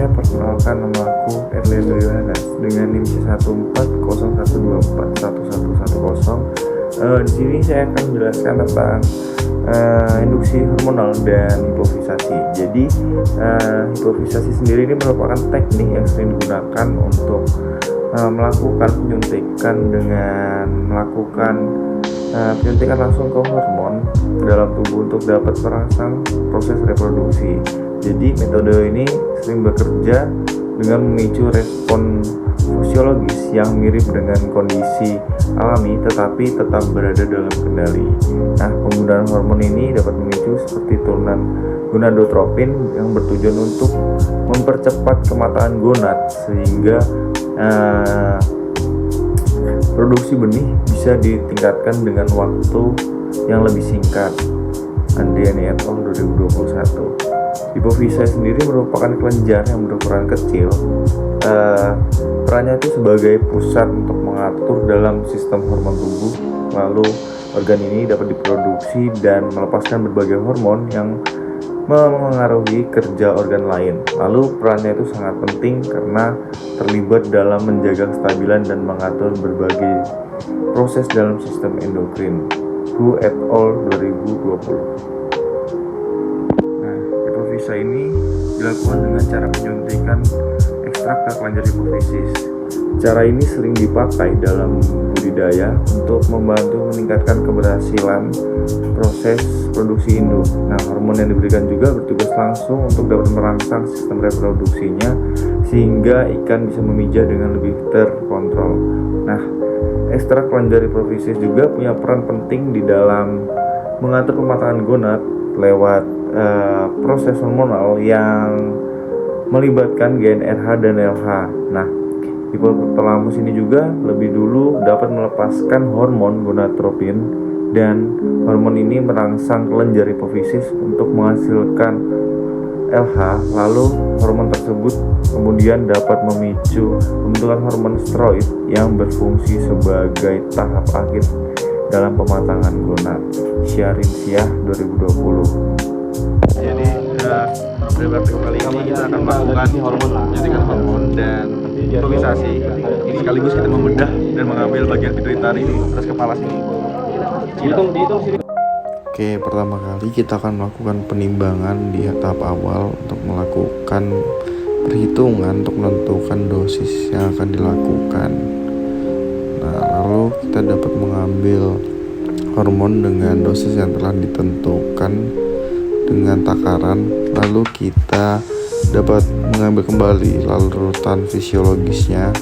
saya perkenalkan, nama aku Erlendo Yohanes dengan NIM C140124111110. Di sini saya akan menjelaskan tentang induksi hormonal dan hipofisasi. Jadi hipofisasi sendiri ini merupakan teknik yang sering digunakan untuk melakukan penyuntikan dengan melakukan penyuntikan langsung ke hormon dalam tubuh untuk dapat merangsang proses reproduksi. Jadi metode ini sering bekerja dengan memicu respon fisiologis yang mirip dengan kondisi alami tetapi tetap berada dalam kendali. Nah, penggunaan hormon ini dapat memicu seperti turunan gonadotropin yang bertujuan untuk mempercepat kematangan gonad sehingga produksi benih bisa ditingkatkan dengan waktu yang lebih singkat. Andriani et al. 2021. Hipofisasi sendiri merupakan kelenjar yang berukuran kecil. Perannya itu sebagai pusat untuk mengatur dalam sistem hormon tubuh. Lalu organ ini dapat diproduksi dan melepaskan berbagai hormon yang memengaruhi kerja organ lain. Lalu perannya itu sangat penting karena terlibat dalam menjaga kestabilan dan mengatur berbagai proses dalam sistem endokrin. Hu et al. 2020. Hipofisa ini dilakukan dengan cara penyuntikan ekstrak ke kelenjar hipofisis. Cara ini sering dipakai dalam budidaya untuk membantu meningkatkan keberhasilan proses produksi induk. Nah, hormon yang diberikan juga bertugas langsung untuk dapat merangsang sistem reproduksinya sehingga ikan bisa memijah dengan lebih terkontrol. Nah, ekstrak kelenjar hipofisis juga punya peran penting di dalam mengatur pematangan gonad lewat proses hormonal yang melibatkan GnRH dan LH. Nah, hipotalamus ini juga lebih dulu dapat melepaskan hormon gonadotropin dan hormon ini merangsang kelenjar hipofisis untuk menghasilkan LH. Lalu hormon tersebut kemudian dapat memicu pembentukan hormon steroid yang berfungsi sebagai tahap akhir dalam pematangan gonad. Syarinsyah 2020. Jadi pada praktik kali ini kita akan melakukan penyuntikan hormon dan hipofisasi. Ini sekaligus kita membedah dan mengambil bagian pituitari atas kepala sini. Oke, pertama kali kita akan melakukan penimbangan di tahap awal untuk melakukan perhitungan untuk menentukan dosis yang akan dilakukan. Nah, lalu kita dapat mengambil hormon dengan dosis yang telah ditentukan dengan takaran, lalu kita dapat mengambil kembali larutan fisiologisnya.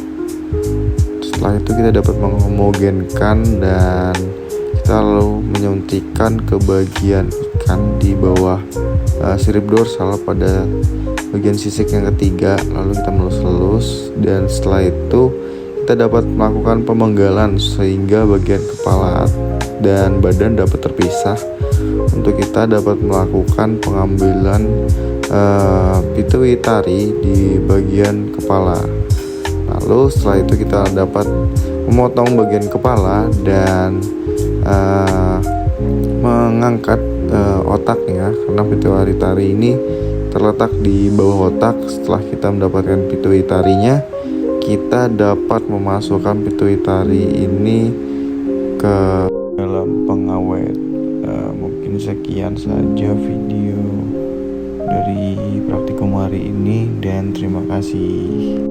Setelah itu kita dapat menghomogenkan dan kita lalu menyuntikkan ke bagian ikan di bawah sirip dorsal pada bagian sisik yang ketiga, lalu kita melus-lus dan setelah itu kita dapat melakukan pemenggalan sehingga bagian kepala dan badan dapat terpisah. Untuk kita dapat melakukan pengambilan pituitari di bagian kepala. Lalu setelah itu kita dapat memotong bagian kepala dan mengangkat otaknya karena pituitari ini terletak di bawah otak. Setelah kita mendapatkan pituitarinya, kita dapat memasukkan pituitari ini ke dalam pengawet. Mungkin sekian saja video dari praktikum hari ini dan terima kasih.